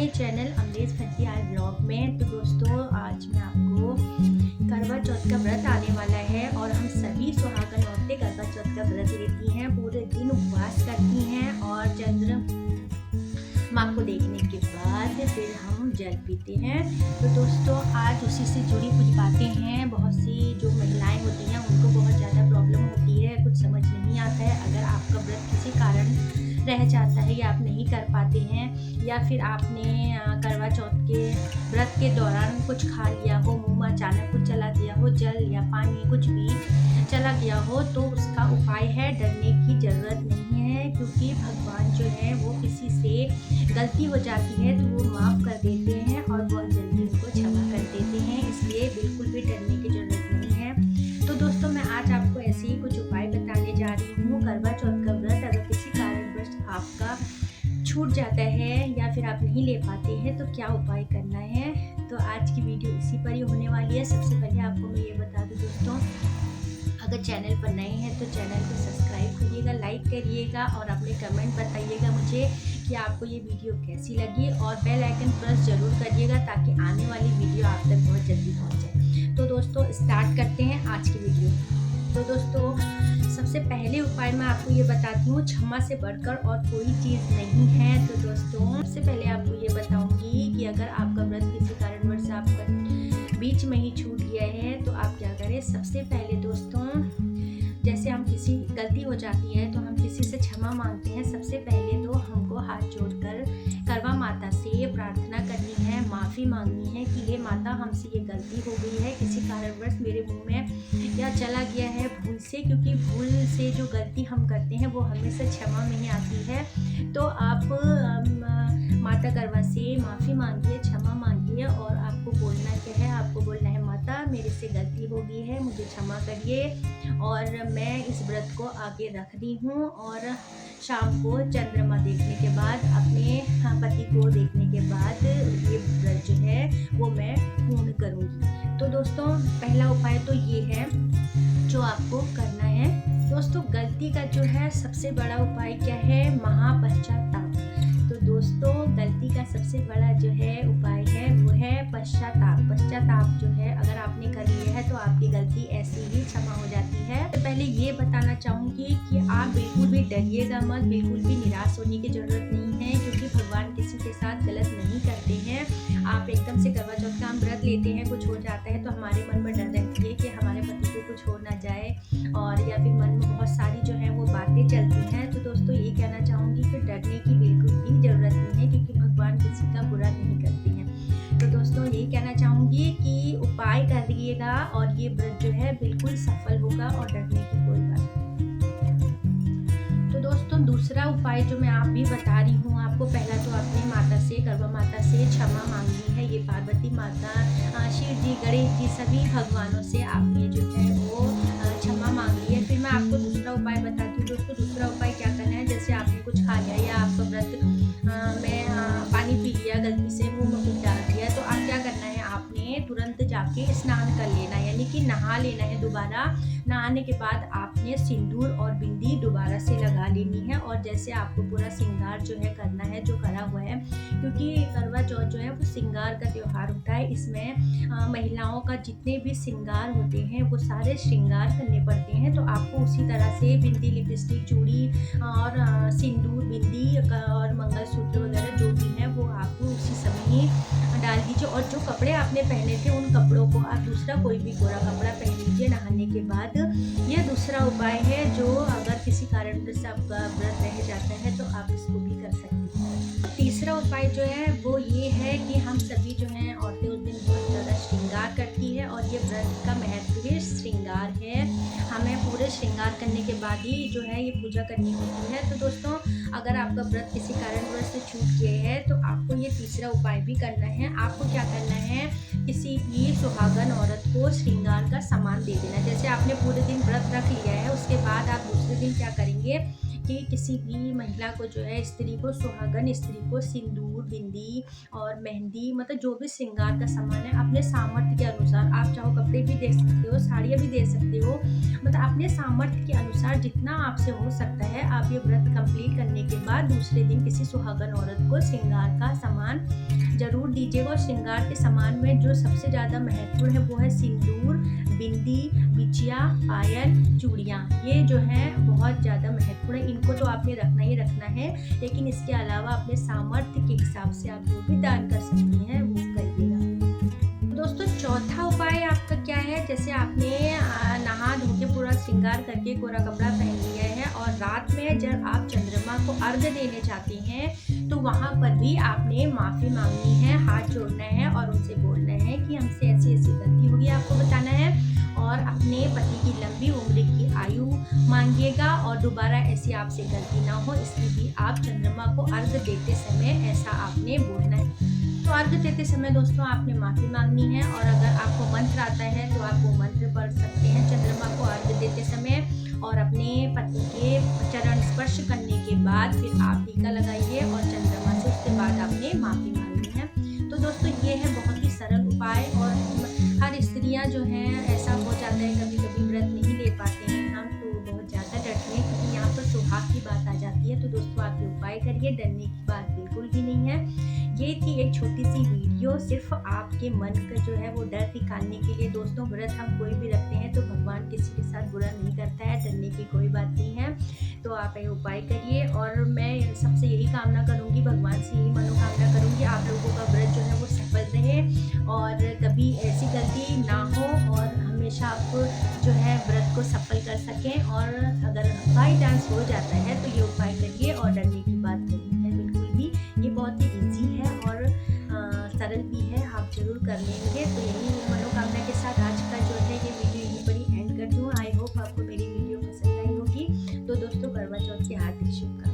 अपने चैनल अमलेश भट्टी art blog में। तो दोस्तों, आज मैं आपको करवा चौथ का व्रत आने वाला है और हम सभी सुहागन औरतें करवा चौथ का व्रत लेती हैं, पूरे दिन उपवास करती हैं और चंद्र माँ को देखने के बाद फिर हम जल पीते हैं। तो दोस्तों, आज उसी से जुड़ी कुछ बातें हैं। बहुत सी जो महिलाएं होती हैं उनको बहुत ज़्यादा प्रॉब्लम होती है, कुछ समझ नहीं आता है। अगर आपका व्रत किसी कारण रह जाता है या आप नहीं कर पाते हैं, या फिर आपने करवा चौथ के व्रत के दौरान कुछ खा लिया हो, मुँह में अचानक कुछ चला दिया हो, जल या पानी कुछ भी चला गया हो, तो उसका उपाय है डरने की ज़रूरत नहीं है, क्योंकि भगवान जो है वो किसी से गलती हो जाती है तो वो माफ़ कर देते हैं और बहुत जल्दी उनको क्षमा कर देते हैं। इसलिए बिल्कुल भी डरने की ज़रूरत नहीं है। तो दोस्तों, मैं आज आपको ऐसे ही कुछ उपाय बताने जा रही हूँ। करवा चौथ का व्रत अगर किसी कारणवश आपका छूट जाता है या फिर आप नहीं ले पाते हैं तो क्या उपाय करना है, तो आज की वीडियो इसी पर ही होने वाली है। सबसे पहले आपको मैं ये बता दूं दोस्तों, अगर चैनल पर नए हैं तो चैनल को सब्सक्राइब करिएगा, लाइक करिएगा और अपने कमेंट बताइएगा मुझे कि आपको ये वीडियो कैसी लगी, और बेल आइकन प्रेस ज़रूर करिएगा ताकि आने वाली वीडियो आप तक बहुत जल्दी पहुँच जाए। तो दोस्तों, स्टार्ट करते हैं आज की वीडियो। तो दोस्तों, सबसे पहले उपाय मैं आपको ये बताती हूँ, क्षमा से बढ़कर और कोई चीज़ नहीं है। तो दोस्तों, सबसे पहले आपको ये बताऊँगी कि अगर आपका व्रत किसी कारणवश आपका बीच में ही छूट गया है तो आप क्या करें। सबसे पहले दोस्तों, जैसे हम किसी गलती हो जाती है तो हम किसी से क्षमा मांगते हैं। सबसे पहले तो हमको हाथ जोड़कर करवा माता से प्रार्थना करनी है, माफ़ी मांगनी है कि हे माता, हमसे ये गलती हो गई है, किसी कारणवश मेरे मुंह में या चला गया है भूल से, क्योंकि भूल से जो गलती हम करते हैं वो हमेशा क्षमा में ही आती है। तो आप माता करवा से माफ़ी मांगिए, क्षमा मांगिए, और आपको बोलना क्या है, आपको बोलना है माता, मेरे से गलती हो गई है, मुझे क्षमा करिए और मैं इस व्रत को आगे रख रही हूँ, और शाम को चंद्रमा देखने के बाद, अपने पति को देखने के बाद ये व्रत जो है वो मैं पूर्ण करूँगी। तो दोस्तों, पहला उपाय तो ये है जो आपको करना है। दोस्तों, गलती का जो है सबसे बड़ा उपाय क्या है, महापश्चाताप। तो दोस्तों, गलती का सबसे बड़ा जो है उपाय है वो है पश्चाताप। पश्चाताप जो है अगर आपने कर लिया है तो आपकी गलती ऐसी ही क्षमा हो जाती है। तो पहले ये बताना चाहूँगी कि आप बिल्कुल भी डरिएगा मत, बिल्कुल भी निराश होने की ज़रूरत नहीं है, क्योंकि भगवान किसी के साथ गलत नहीं करते हैं। आप एकदम से करवा चौथ का हम व्रत लेते हैं, कुछ हो जाता है तो हमारे मन में डर रहती है कि हमारे पति को कुछ हो ना जाए, और या फिर मन में बहुत सारी जो है वो बातें चलती हैं। तो दोस्तों, ये कहना चाहूँगी कि डरने की बिल्कुल भी ज़रूरत नहीं है, क्योंकि भगवान किसी का बुरा नहीं करते हैं। तो दोस्तों, ये कहना चाहूँगी कि उपाय करिएगा और ये व्रत जो है बिल्कुल सफल होगा और डरने की कोई बात नहीं। तो दोस्तों, दूसरा उपाय जो मैं आप भी बता रही हूँ आपको, पहला तो अपनी माता से, करवा माता से क्षमा मांगनी है। ये पार्वती माता, शिव जी, गणेश जी, सभी भगवानों से आपने जो है वो क्षमा मांग ली है। फिर मैं आपको दूसरा उपाय बताती हूँ। दोस्तों, दूसरा उपाय क्या करना है, जैसे आपने कुछ खा लिया या आपका व्रत में पानी पी लिया, गलती से मुंह में कुछ डाल दिया, तो आप क्या करना है, आपने तुरंत जाके स्नान कर लेना है, यानी कि नहा लेना है दोबारा। नहाने के बाद आपने सिंदूर और बिंदी दोबारा से लगा लेनी है, और जैसे आपको पूरा श्रृंगार जो है करना है जो करा हुआ है, क्योंकि करवा चौथ जो है वो श्रृंगार का त्यौहार होता है। इसमें महिलाओं का जितने भी श्रृंगार होते हैं वो सारे श्रृंगार करने पड़ते हैं। तो आपको उसी तरह से बिंदी, लिपस्टिक, चूड़ी और सिंदूर, बिंदी और मंगलसूत्र वगैरह जो भी है वो आपको उसी समय ही डाल दीजिए, और जो कपड़े आपने पहने थे उन कपड़ों को आप दूसरा कोई भी कोरा कपड़ा पहन लीजिए नहाने के बाद। ये दूसरा उपाय है जो अगर किसी कारण से आपका व्रत रह जाता है तो आप इसको भी कर सकते हैं। तीसरा उपाय जो है वो ये है कि हम सभी जो हैं औरतें उस दिन बहुत ज़्यादा श्रृंगार करती है, और ये व्रत का महत्व ही श्रृंगार है। हमें पूरे श्रृंगार करने के बाद ही जो है ये पूजा करनी होती है। तो दोस्तों, अगर आपका व्रत किसी कारणवश से छूट गया है तो आपको ये तीसरा उपाय भी करना है। आपको क्या करना है, किसी भी सुहागन औरत को श्रृंगार का सामान दे देना। जैसे आपने पूरे दिन व्रत रख लिया है, उसके बाद आप दूसरे दिन क्या करेंगे कि किसी भी महिला को जो है, स्त्री को, सुहागन स्त्री को सिंदूर, बिंदी और मेहंदी, मतलब जो भी श्रृंगार का सामान है अपने सामर्थ्य के अनुसार, आप चाहो कपड़े भी दे सकते हो, साड़ियाँ भी दे सकते हो, मतलब अपने सामर्थ्य के अनुसार जितना आपसे हो सकता है आप ये व्रत कंप्लीट करने के बाद दूसरे दिन किसी सुहागन औरत को श्रृंगार का सामान जरूर दीजिएगा। और श्रृंगार के सामान में जो सबसे ज़्यादा महत्वपूर्ण है वो है सिंदूर, बिंदी, बिछिया, पायल, चूड़ियाँ। ये जो है बहुत ज़्यादा महत्वपूर्ण है, इनको तो आपने रखना ही रखना है। लेकिन इसके अलावा अपने सामर्थ्य के हिसाब से आप जो भी दान कर सकती हैं वो करिएगा। दोस्तों चौथा उपाय आपका क्या है, जैसे आपने नहा धो के पूरा श्रृंगार करके कोरा कपड़ा पहन लिया है और रात में जब आप चंद्रमा को अर्घ्य देने चाहते हैं तो वहाँ पर भी आपने माफ़ी मांगनी है, हाथ जोड़ना है और उनसे बोलना है कि हमसे ऐसी ऐसी गलती होगी, आपको बताना है और अपने पति की लंबी उम्र की आयु मांगिएगा और दोबारा ऐसी आपसे गलती ना हो, इसलिए भी आप चंद्रमा को अर्घ्य देते समय ऐसा आपने बोलना है। तो अर्घ्य देते समय दोस्तों आपने माफ़ी मांगनी है और अगर आपको मंत्र आता है तो आप वो मंत्र पढ़ सकते हैं चंद्रमा को अर्घ्य देते समय और अपने पति के चरण स्पर्श करने के बाद फिर आप टीका लगाइए और चंद्रमा से उसके बाद आपने माफ़ी मांगनी है। तो दोस्तों ये है बहुत ही सरल उपाय और हर स्त्रियां जो हैं ऐसा हो जाता है कभी कभी व्रत नहीं ले पाते हैं हम, तो बहुत ज़्यादा डरते हैं क्योंकि यहाँ पर सुहाग की बात आ जाती है। तो दोस्तों आप ये उपाय करिए, डरने की बात बिल्कुल भी नहीं है। ये थी एक छोटी सी वीडियो सिर्फ आपके मन का जो है वो डर निकालने के लिए। दोस्तों व्रत हम कोई भी रखते हैं तो भगवान किसी के साथ बुरा नहीं करता है, डरने की कोई बात नहीं है। तो आप ये उपाय करिए और मैं सबसे यही कामना करूँगी, भगवान से यही मनोकामना करूँगी आप लोगों का व्रत जो है वो सफल रहे और कभी ऐसी गलती ना हो और हमेशा आप जो है व्रत को सफल कर सकें। और अगर बाई चांस हो जाता है तो ये उपाय करिए और डरने की बात नहीं है बिल्कुल भी, ये बहुत ही ईजी है और सरल भी है, आप जरूर कर लेंगे। तो यही मनोकामना के साथ आज का जो है ये वीडियो यहीं पर ही एंड कर दूँ। आई होप आपको मेरी वीडियो पसंद आई होगी। तो दोस्तों करवा चौथ की हार्दिक शुभकामनाएं।